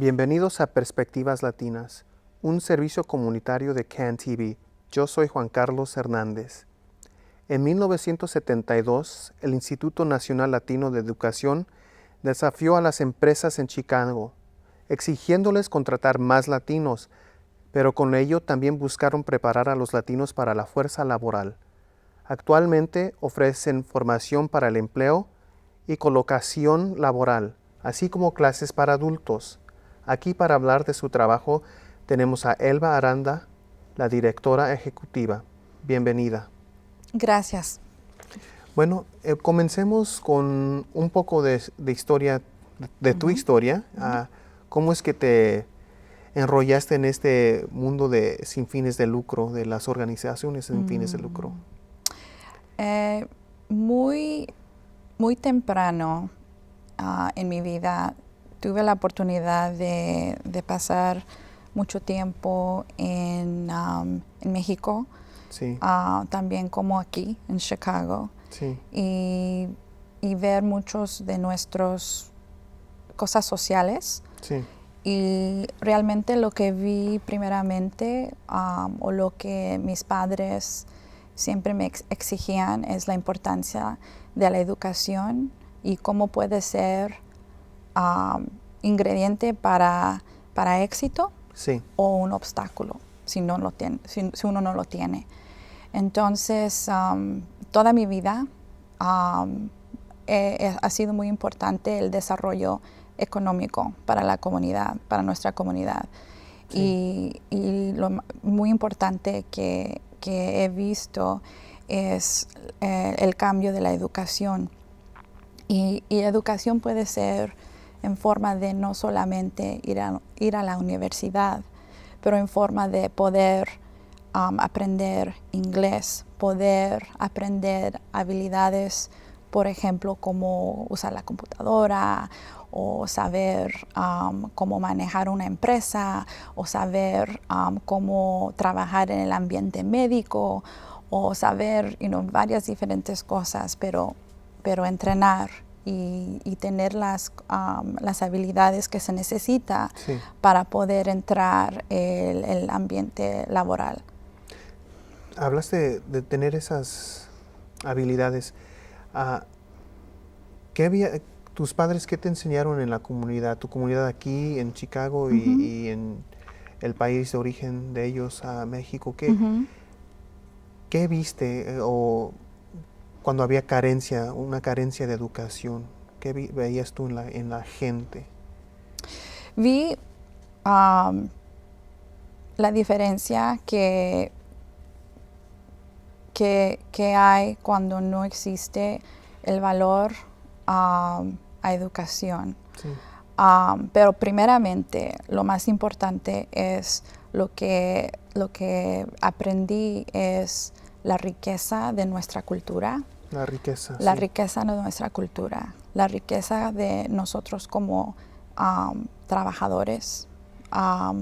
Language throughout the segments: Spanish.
Bienvenidos a Perspectivas Latinas, un servicio comunitario de CAN-TV. Yo soy Juan Carlos Hernández. En 1972, el Instituto Nacional Latino de Educación desafió a las empresas en Chicago, exigiéndoles contratar más latinos, pero con ello también buscaron preparar a los latinos para la fuerza laboral. Actualmente ofrecen formación para el empleo y colocación laboral, así como clases para adultos. Aquí para hablar de su trabajo tenemos a Elba Aranda, la directora ejecutiva. Bienvenida. Gracias. Bueno, comencemos con un poco de historia, de tu historia. ¿Cómo es que te enrollaste en este mundo de sin fines de lucro, de las organizaciones sin fines de lucro? Muy temprano en mi vida tuve la oportunidad de pasar mucho tiempo en México, Sí. También como aquí en Chicago, Sí. y ver muchos de nuestras cosas sociales. Sí. Y realmente lo que vi primeramente, o lo que mis padres siempre me exigían, es la importancia de la educación y cómo puede ser ingrediente para éxito, Sí. o un obstáculo si uno no lo tiene. Entonces, toda mi vida ha sido muy importante el desarrollo económico para la comunidad, para nuestra comunidad. Sí. Y lo muy importante que he visto es el cambio de la educación. Y educación puede ser en forma de no solamente ir a la universidad, pero en forma de poder aprender inglés, poder aprender habilidades, por ejemplo, como usar la computadora, o saber cómo manejar una empresa, o saber cómo trabajar en el ambiente médico, o saber varias diferentes cosas, pero entrenar y tener las habilidades que se necesita, sí, para poder entrar el ambiente laboral. Hablaste de tener esas habilidades. ¿Tus padres qué te enseñaron en la comunidad? Tu comunidad aquí en Chicago y en el país de origen de ellos, a México. ¿Qué viste o cuando había una carencia de educación? ¿Qué veías tú en la gente? Vi la diferencia que hay cuando no existe el valor a educación. Sí. Pero primeramente, lo más importante es lo que aprendí es la riqueza de nuestra cultura. La riqueza. La sí. riqueza de nuestra cultura. La riqueza de nosotros como trabajadores. La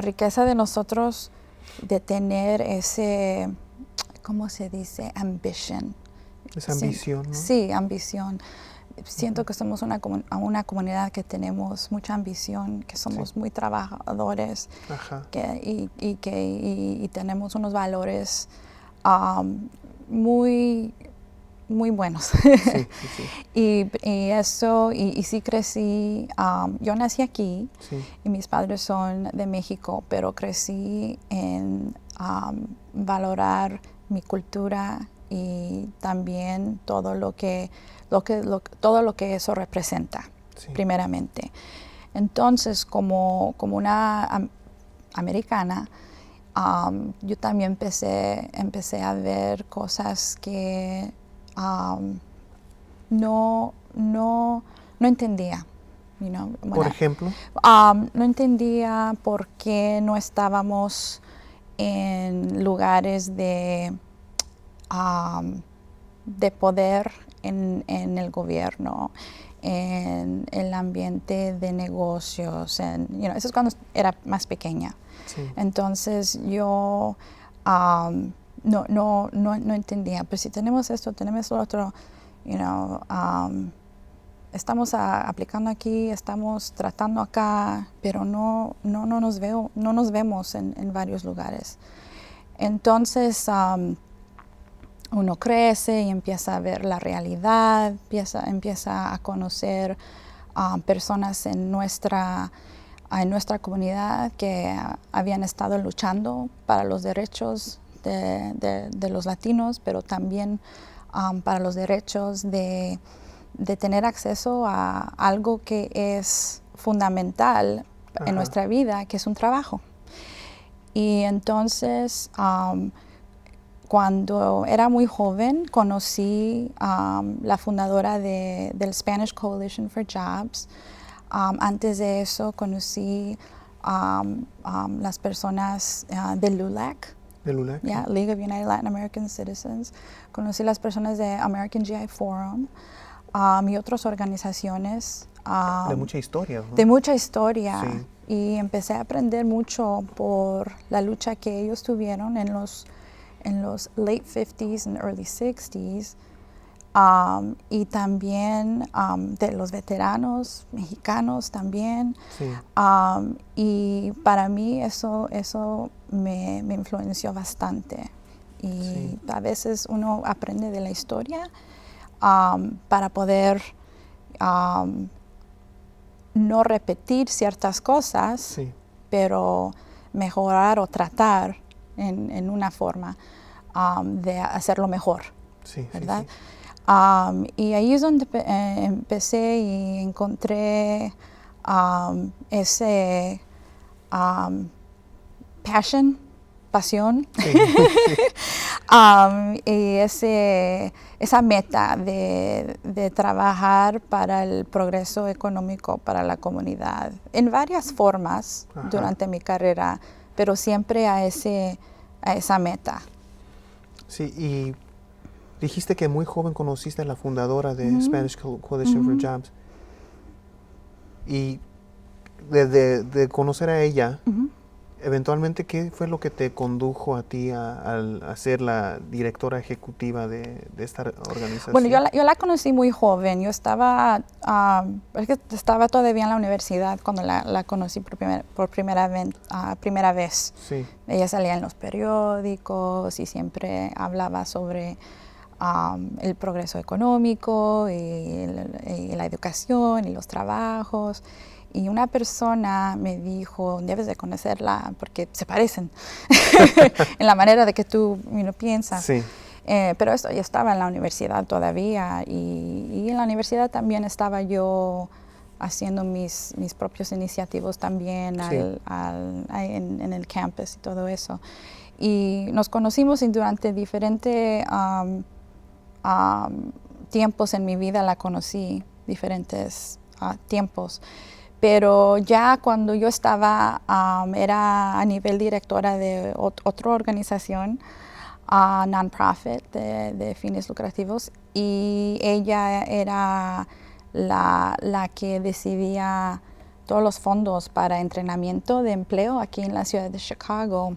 riqueza de nosotros de tener ese, ¿cómo se dice? Ambition. Esa ambición, ¿no? Sí, ambición. Siento que somos una comunidad que tenemos mucha ambición, que somos muy trabajadores. Y tenemos unos valores muy buenos. Sí. Y eso, y sí crecí, yo nací aquí, sí, y mis padres son de México, pero crecí en valorar mi cultura y también todo lo que eso representa, sí, primeramente. Entonces, como una americana, yo también empecé a ver cosas que no entendía. Por ejemplo, no entendía por qué no estábamos en lugares de poder en el gobierno, en el ambiente de negocios. Eso es cuando era más pequeña. Sí. Entonces yo no entendía, pero si tenemos esto, tenemos lo otro, estamos aplicando aquí, estamos tratando acá, pero no nos vemos en varios lugares. Entonces, uno crece y empieza a ver la realidad, empieza a conocer personas en nuestra comunidad que habían estado luchando para los derechos de los latinos, pero también para los derechos de tener acceso a algo que es fundamental en nuestra vida, que es un trabajo. Y entonces, cuando era muy joven, conocí la fundadora del Spanish Coalition for Jobs. Antes de eso, conocí las personas del LULAC. ¿Del LULAC? Yeah, League of United Latin American Citizens. Conocí las personas de American GI Forum y otras organizaciones. De mucha historia, ¿no? De mucha historia. Sí. Y empecé a aprender mucho por la lucha que ellos tuvieron en los late 50s and early 60s. Y también de los veteranos mexicanos también. Sí. Y para mí eso me influenció bastante. Y Sí. a veces uno aprende de la historia para poder no repetir ciertas cosas, Sí. pero mejorar o tratar en una forma de hacerlo mejor, Sí, ¿verdad? sí, sí. Y ahí es donde empecé y encontré ese pasión, Sí. y esa meta de trabajar para el progreso económico para la comunidad en varias formas durante mi carrera, pero siempre a esa meta. Sí, y dijiste que muy joven conociste a la fundadora de Spanish Coalition for Jobs. Y de conocer a ella, eventualmente, ¿qué fue lo que te condujo a ti a ser la directora ejecutiva de esta organización? Bueno, yo la conocí muy joven. Yo estaba todavía en la universidad cuando la conocí por primera vez. Sí. Ella salía en los periódicos y siempre hablaba sobre el progreso económico y la educación y los trabajos. Y una persona me dijo, debes de conocerla porque se parecen en la manera de que tú piensas. Sí. Pero yo estaba en la universidad todavía y en la universidad también estaba yo haciendo mis propios iniciativos también en el campus y todo eso. Y nos conocimos y durante diferentes tiempos en mi vida la conocí, diferentes tiempos. Pero ya cuando yo estaba, era a nivel directora de otra organización, non-profit, de fines lucrativos, y ella era la que decidía todos los fondos para entrenamiento de empleo aquí en la ciudad de Chicago.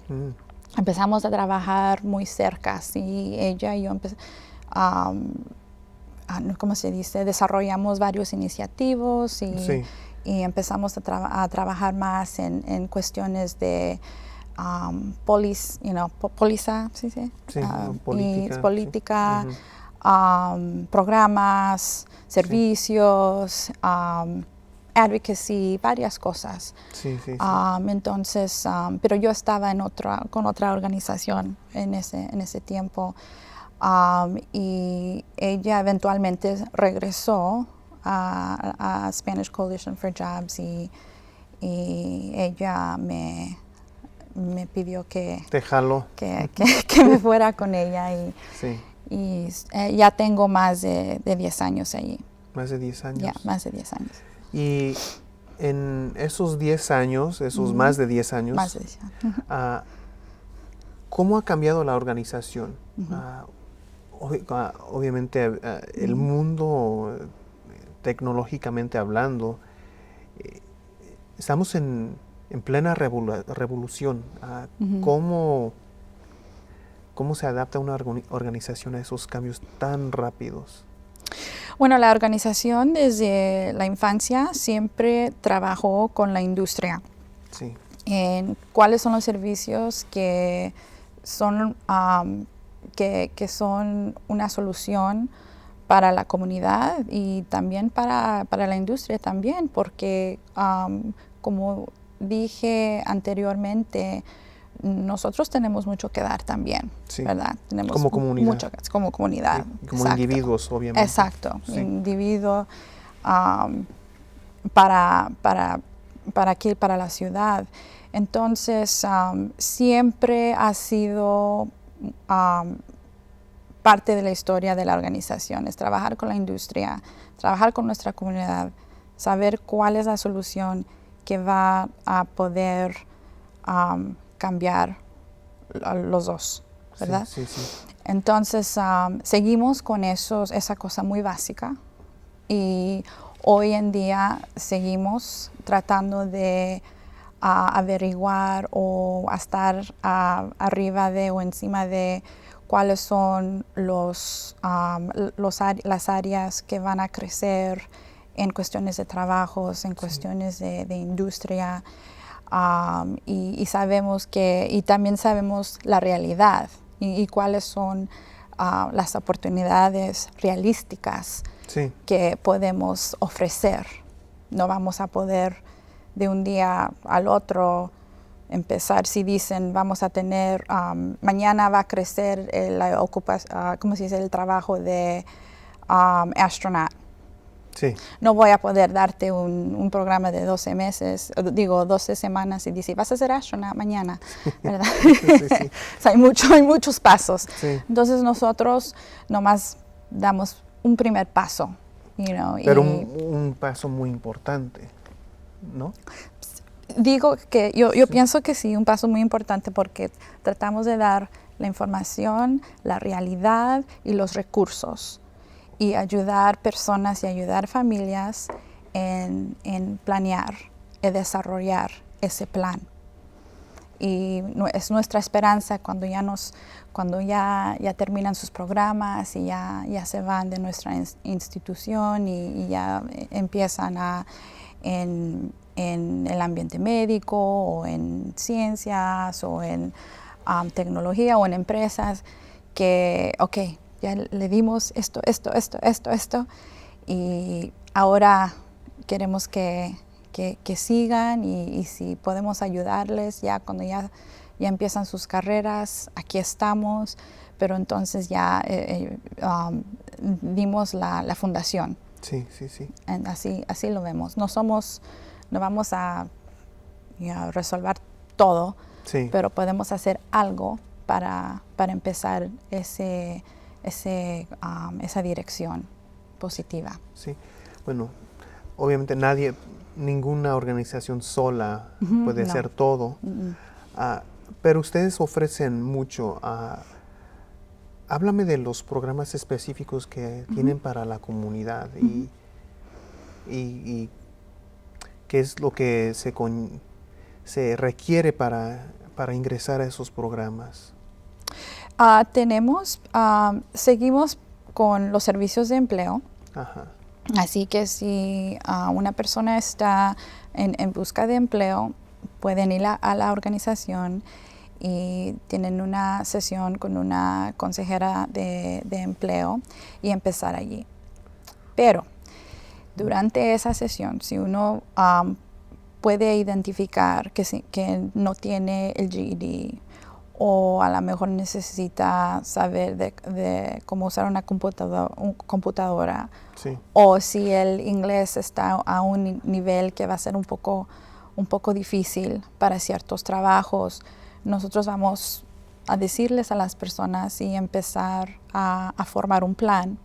Empezamos a trabajar muy cerca, y ella y yo ¿cómo se dice? Desarrollamos varios iniciativos y empezamos a trabajar más en cuestiones de póliza, ¿sí? Sí, política, sí. programas, servicios, advocacy, varias cosas. Sí. Entonces, pero yo estaba con otra organización en ese tiempo. Y ella eventualmente regresó a Spanish Coalition for Jobs y ella me pidió que me fuera con ella y ya tengo más de 10 años allí. Más de 10 años. Ya, más de 10 años. Y en esos 10 años, más de 10 años, más de 10 años. ¿Cómo ha cambiado la organización? Obviamente el mundo, tecnológicamente hablando, estamos en plena revolución. ¿Cómo se adapta una organización a esos cambios tan rápidos? Bueno, la organización desde la infancia siempre trabajó con la industria. Sí. En cuáles son los servicios que son, que son una solución para la comunidad y también para la industria también, porque como dije anteriormente, nosotros tenemos mucho que dar también, Sí. ¿verdad? Tenemos Como comunidad. mucho como comunidad. Sí, como Exacto. individuos, obviamente. Exacto, Sí. individuo para la ciudad. Entonces, siempre ha sido parte de la historia de la organización, es trabajar con la industria, trabajar con nuestra comunidad, saber cuál es la solución que va a poder cambiar a los dos, ¿verdad? Sí, sí, sí. Entonces, seguimos con esa cosa muy básica y hoy en día seguimos tratando de averiguar o estar arriba de o encima de cuáles son las áreas que van a crecer en cuestiones de trabajos, en cuestiones de industria. Y sabemos y también sabemos la realidad y cuáles son las oportunidades realísticas Sí. que podemos ofrecer. No vamos a poder de un día al otro empezar, si dicen vamos a tener, mañana va a crecer ¿cómo se dice? El trabajo de astronaut. Sí. No voy a poder darte un programa de 12 meses, 12 semanas y decir, vas a ser astronaut mañana, ¿verdad? Sí, sí. O sea, hay muchos pasos. Sí. Entonces nosotros nomás damos un primer paso. Pero un paso muy importante, ¿no? Digo que yo pienso que sí, un paso muy importante porque tratamos de dar la información, la realidad y los recursos y ayudar personas y ayudar familias en planear y desarrollar ese plan. Y es nuestra esperanza cuando ya terminan sus programas y ya se van de nuestra institución y ya empiezan en el ambiente médico o en ciencias o en tecnología o en empresas que, ya le dimos esto y ahora queremos que sigan y si podemos ayudarles ya cuando ya empiezan sus carreras, aquí estamos, pero entonces ya dimos la fundación. Sí, sí, sí. Así lo vemos. No vamos a resolver todo, Sí. pero podemos hacer algo para empezar esa dirección positiva. Sí. Bueno, obviamente ninguna organización sola puede no. hacer todo, pero ustedes ofrecen mucho. Háblame de los programas específicos que tienen para la comunidad y qué es lo que se requiere para ingresar a esos programas. Seguimos con los servicios de empleo. Ajá. Así que si una persona está en busca de empleo, pueden ir a la organización y tienen una sesión con una consejera de empleo y empezar allí. Pero durante esa sesión, si uno puede identificar que no tiene el GED o a lo mejor necesita saber de cómo usar una computadora, Sí. o si el inglés está a un nivel que va a ser un poco difícil para ciertos trabajos, nosotros vamos a decirles a las personas y empezar a formar un plan.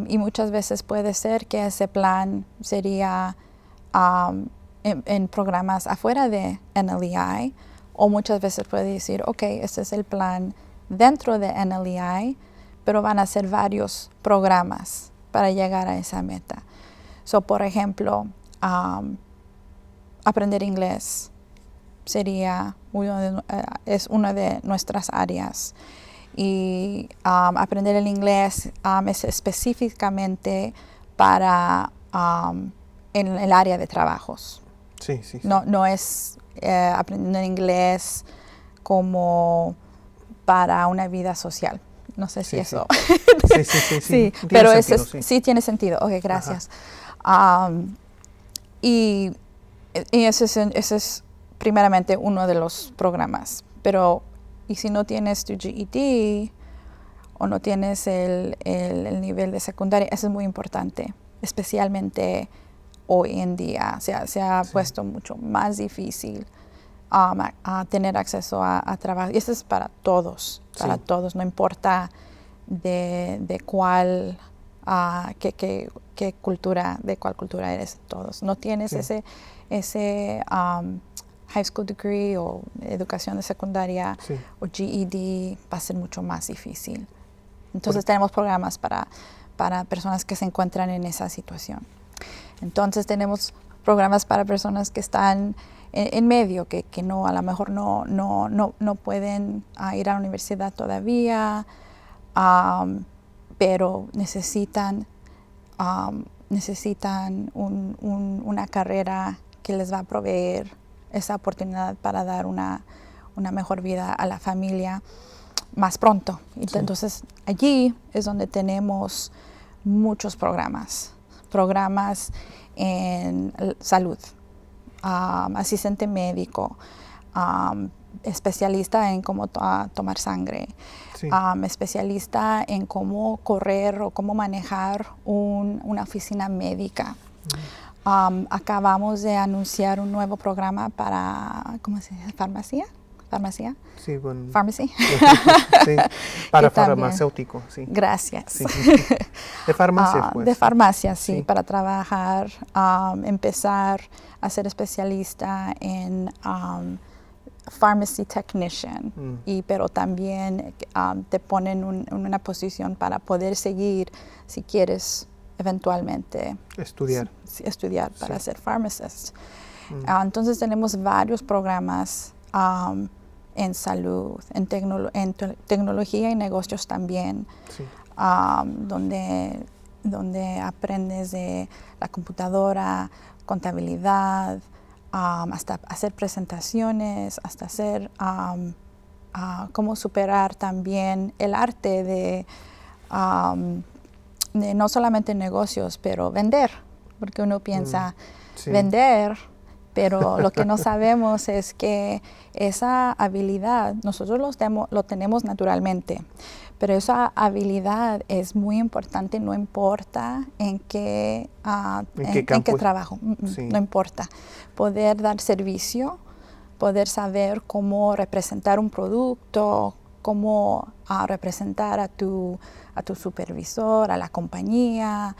Y muchas veces puede ser que ese plan sería en programas afuera de NLEI, o muchas veces puede decir, este es el plan dentro de NLEI, pero van a ser varios programas para llegar a esa meta. Por ejemplo, aprender inglés es una de nuestras áreas. y aprender el inglés es específicamente para en el área de trabajos. Sí, sí, sí. No es aprendiendo inglés como para una vida social. No sé si Sí, eso. Sí, sí, sí, sí. Sí, Tiene pero sentido, ese sí. sí tiene sentido. Ok, gracias. Y ese es primeramente uno de los programas. Pero, ¿y si no tienes tu GED o no tienes el nivel de secundaria? Eso es muy importante, especialmente hoy en día. Se ha puesto mucho más difícil a tener acceso a trabajo. Y eso es para todos, no importa de cuál, qué cultura, de cuál cultura eres, todos. No tienes ese high school degree o educación de secundaria o GED, va a ser mucho más difícil. Entonces tenemos programas para personas que se encuentran en esa situación. Entonces tenemos programas para personas que están en medio, que no, a lo mejor no pueden ir a la universidad todavía, pero necesitan una carrera que les va a proveer esa oportunidad para dar una mejor vida a la familia más pronto. Entonces allí es donde tenemos muchos programas en salud, asistente médico, especialista en cómo tomar sangre, especialista en cómo correr o cómo manejar una oficina médica. Acabamos de anunciar un nuevo programa para, ¿cómo se dice? ¿Farmacia? Sí, bueno. Pharmacy. Sí, para farmacéutico, sí. Gracias. Sí. De farmacia, pues. De farmacia, sí, para trabajar, empezar a ser especialista en pharmacy technician, pero también te ponen en una posición para poder seguir si quieres eventualmente estudiar para ser pharmacist. Entonces tenemos varios programas en salud, en tecnología y negocios también, donde aprendes de la computadora, contabilidad, hasta hacer presentaciones, hasta hacer cómo superar también el arte de no solamente negocios, pero vender, porque uno piensa vender, pero lo que no sabemos es que esa habilidad nosotros lo tenemos naturalmente, pero esa habilidad es muy importante, no importa en qué trabajo, no importa. Poder dar servicio, poder saber cómo representar un producto, cómo representar a tu supervisor, a la compañía,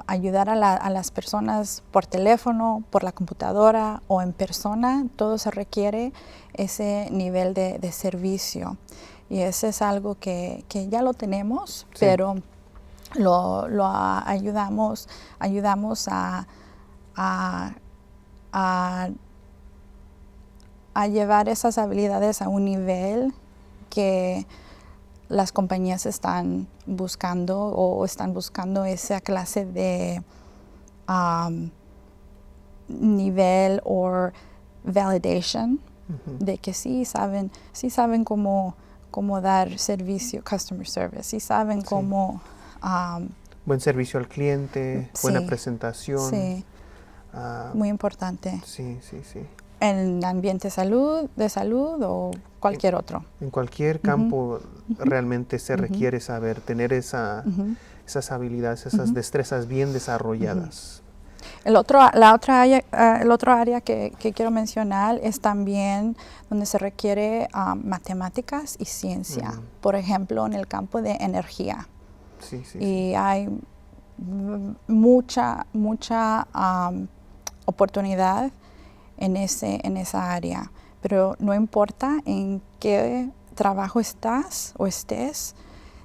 ayudar a las personas por teléfono, por la computadora o en persona, todo se requiere ese nivel de servicio. Y eso es algo que ya lo tenemos, pero lo ayudamos a llevar esas habilidades a un nivel que las compañías están buscando esa clase de nivel o validation de que sí saben cómo dar servicio, customer service, sí saben cómo buen servicio al cliente, buena presentación. Sí, muy importante. Sí. En ambiente de salud o cualquier otro. En cualquier campo realmente se requiere saber, tener esas habilidades, esas destrezas bien desarrolladas. El otro área que quiero mencionar es también donde se requiere matemáticas y ciencia. Por ejemplo, en el campo de energía. Y hay mucha oportunidad en esa área, pero no importa en qué trabajo estás o estés,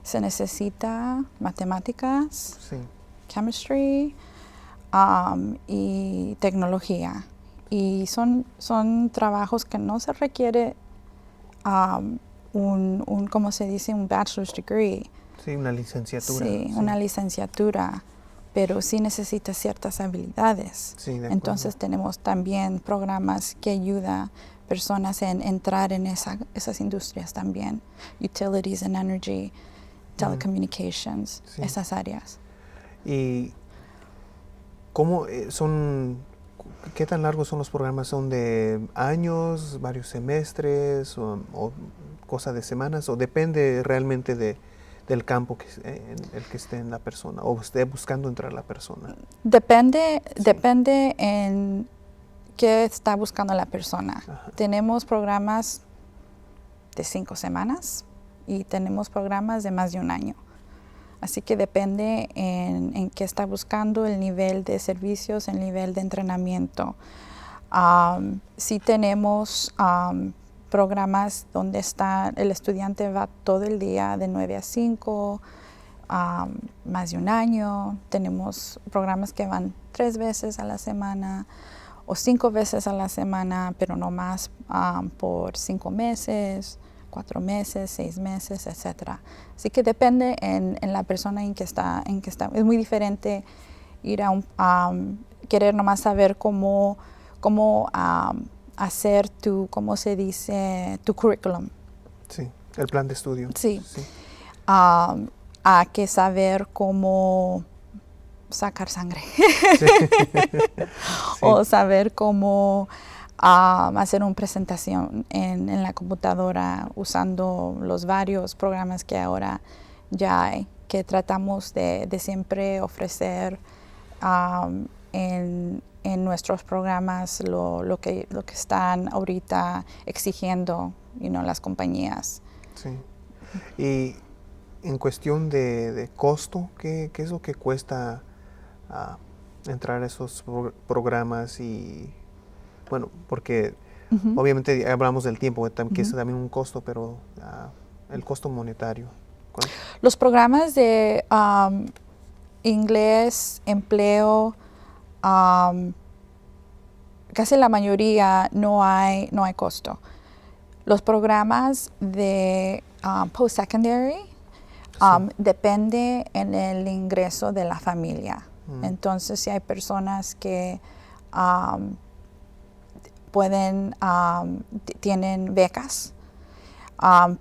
se necesita matemáticas, chemistry y tecnología. Y son trabajos que no se requiere ¿cómo se dice? Un bachelor's degree. Sí, una licenciatura. Sí, Sí. una licenciatura, pero sí necesita ciertas habilidades. Sí, de acuerdo. Entonces tenemos también programas que ayudan personas en entrar en esas industrias también. Utilities and energy, telecommunications, Sí. esas áreas. ¿Y cómo qué tan largos son los programas? ¿Son de años, varios semestres o cosa de semanas? ¿O depende realmente del campo en el que esté en la persona o esté buscando entrar la persona? Depende en qué está buscando la persona. Ajá. Tenemos programas de 5 semanas y tenemos programas de más de un año. Así que depende en qué está buscando, el nivel de servicios, el nivel de entrenamiento. Sí tenemos programas donde el estudiante va todo el día de 9 a 5, más de un año. Tenemos programas que van 3 veces a la semana o 5 veces a la semana, pero no más por 5 meses. 4 meses, 6 meses, etc. Así que depende en la persona en que está. Es muy diferente ir querer nomás saber cómo hacer ¿cómo se dice? Tu curriculum. Sí, el plan de estudio. Sí. Sí. A que saber cómo sacar sangre. Sí. O saber cómo hacer una presentación en la computadora usando los varios programas que ahora ya hay, que tratamos de siempre ofrecer en nuestros programas lo que están ahorita exigiendo las compañías. Sí. Y en cuestión de costo, ¿qué es lo que cuesta entrar a esos programas? Y bueno, porque obviamente hablamos del tiempo, que es también un costo, pero el costo monetario. ¿Cuál? Los programas de inglés, empleo, casi la mayoría no hay costo. Los programas de post-secondary depende en el ingreso de la familia. Entonces, si hay personas que tienen becas,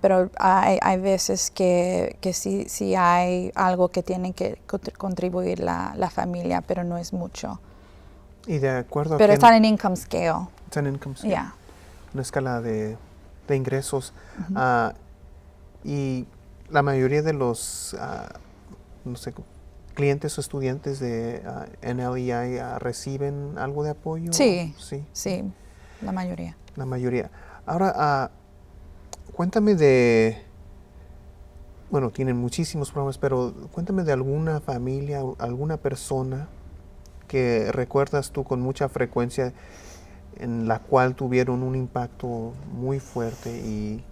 pero hay veces que sí hay algo que tienen que contribuir la familia, pero no es mucho. Y de acuerdo Pero a están en income scale. Están en income scale. Yeah. Una escala de ingresos. Y la mayoría de los clientes o estudiantes de NLEI reciben algo de apoyo. Sí, Sí, sí, la mayoría. la mayoría. Ahora, cuéntame bueno, tienen muchísimos programas, pero cuéntame de alguna familia, alguna persona que recuerdas tú con mucha frecuencia en la cual tuvieron un impacto muy fuerte y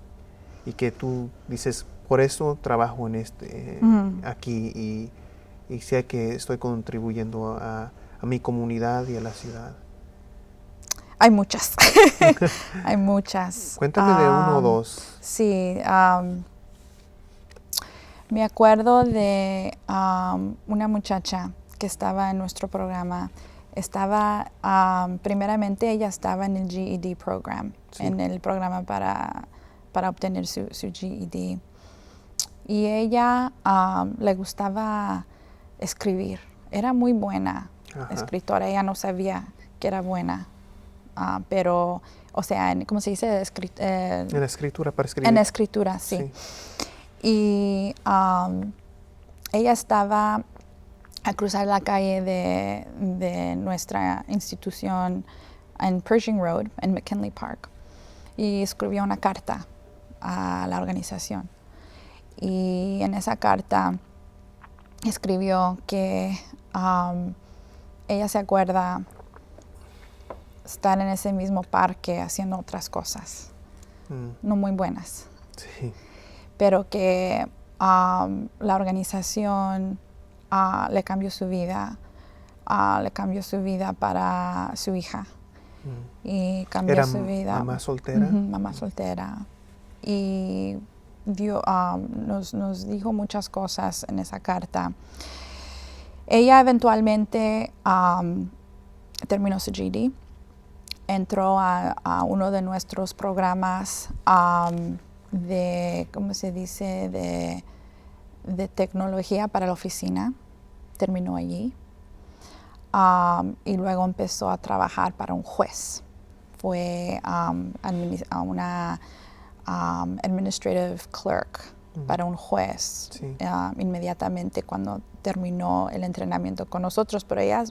que tú dices, por eso trabajo en aquí y sé que estoy contribuyendo a mi comunidad y a la ciudad. Hay muchas. Hay muchas. Cuéntame de uno o dos. Sí. Me acuerdo de una muchacha que estaba en nuestro programa. Primeramente ella estaba en el GED program, Sí. en el programa para obtener su GED. Y ella le gustaba escribir. Era muy buena escritora. Ella no sabía que era buena. Pero, o sea, ¿cómo se dice? En la escritura, para escribir. En la escritura, sí. Y ella estaba a cruzar la calle de nuestra institución en Pershing Road, en McKinley Park, y escribió una carta a la organización. Y en esa carta escribió que ella se acuerda estar en ese mismo parque haciendo otras cosas, no muy buenas. Sí. Pero que la organización le cambió su vida para su hija. Y cambió ¿Era su vida. mamá soltera? Mamá soltera. Y nos dijo muchas cosas en esa carta. Ella eventualmente terminó su GED, entró a uno de nuestros programas de, ¿cómo se dice?, de tecnología para la oficina, terminó allí. Y luego empezó a trabajar para un juez. Fue a una administrative clerk para un juez, Sí. inmediatamente cuando terminó el entrenamiento con nosotros, pero ella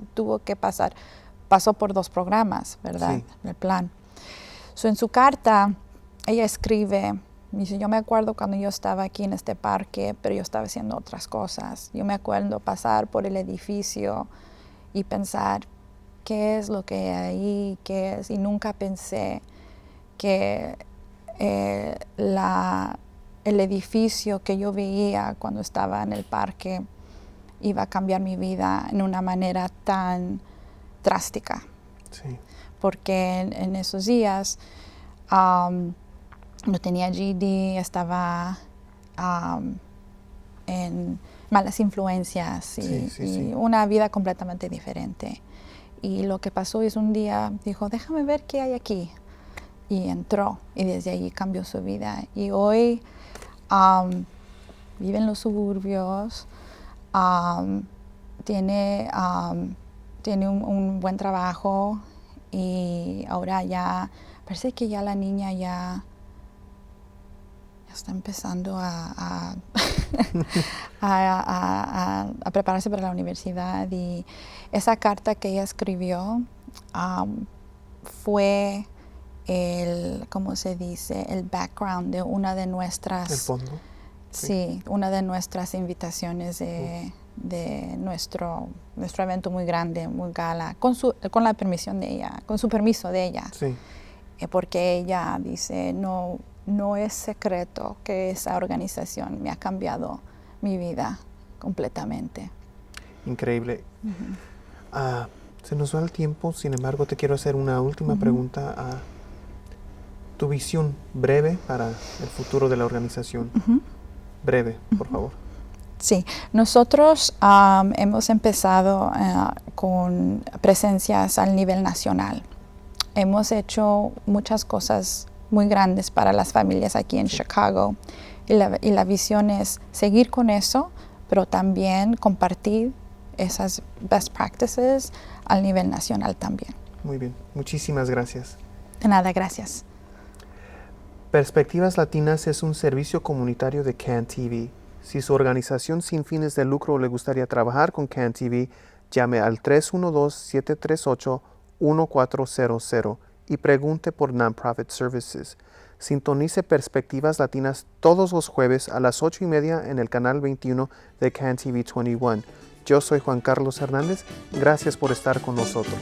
pasó por 2 programas, ¿verdad? Sí. El plan. En su carta, ella escribe, dice, yo me acuerdo cuando yo estaba aquí en este parque, pero yo estaba haciendo otras cosas. Yo me acuerdo pasar por el edificio y pensar, ¿qué es lo que hay ahí? ¿Qué es? Y nunca pensé que el edificio que yo veía cuando estaba en el parque iba a cambiar mi vida en una manera tan drástica. Sí. Porque en esos días no tenía GED, estaba en malas influencias y una vida completamente diferente. Y lo que pasó es un día dijo, déjame ver qué hay aquí. Y entró y desde allí cambió su vida. Y hoy vive en los suburbios, tiene un buen trabajo y ahora ya parece que ya la niña ya está empezando a prepararse para la universidad. Y esa carta que ella escribió fue ¿cómo se dice? El background de una de nuestras... ¿El fondo? Sí, una de nuestras invitaciones de nuestro evento muy grande, muy gala, con la permisión de ella, con su permiso de ella. Sí. Porque ella dice, no es secreto que esa organización me ha cambiado mi vida completamente. Increíble. Se nos va el tiempo, sin embargo, te quiero hacer una última pregunta. Tu visión breve para el futuro de la organización. Breve, por favor. Sí, nosotros hemos empezado con presencias al nivel nacional. Hemos hecho muchas cosas muy grandes para las familias aquí en Chicago y la visión es seguir con eso, pero también compartir esas best practices al nivel nacional también. Muy bien, muchísimas gracias. De nada, gracias. Perspectivas Latinas es un servicio comunitario de CAN-TV. Si su organización sin fines de lucro le gustaría trabajar con CAN-TV, llame al 312-738-1400 y pregunte por Nonprofit Services. Sintonice Perspectivas Latinas todos los jueves a las 8:30 en el canal 21 de CAN-TV 21. Yo soy Juan Carlos Hernández. Gracias por estar con nosotros.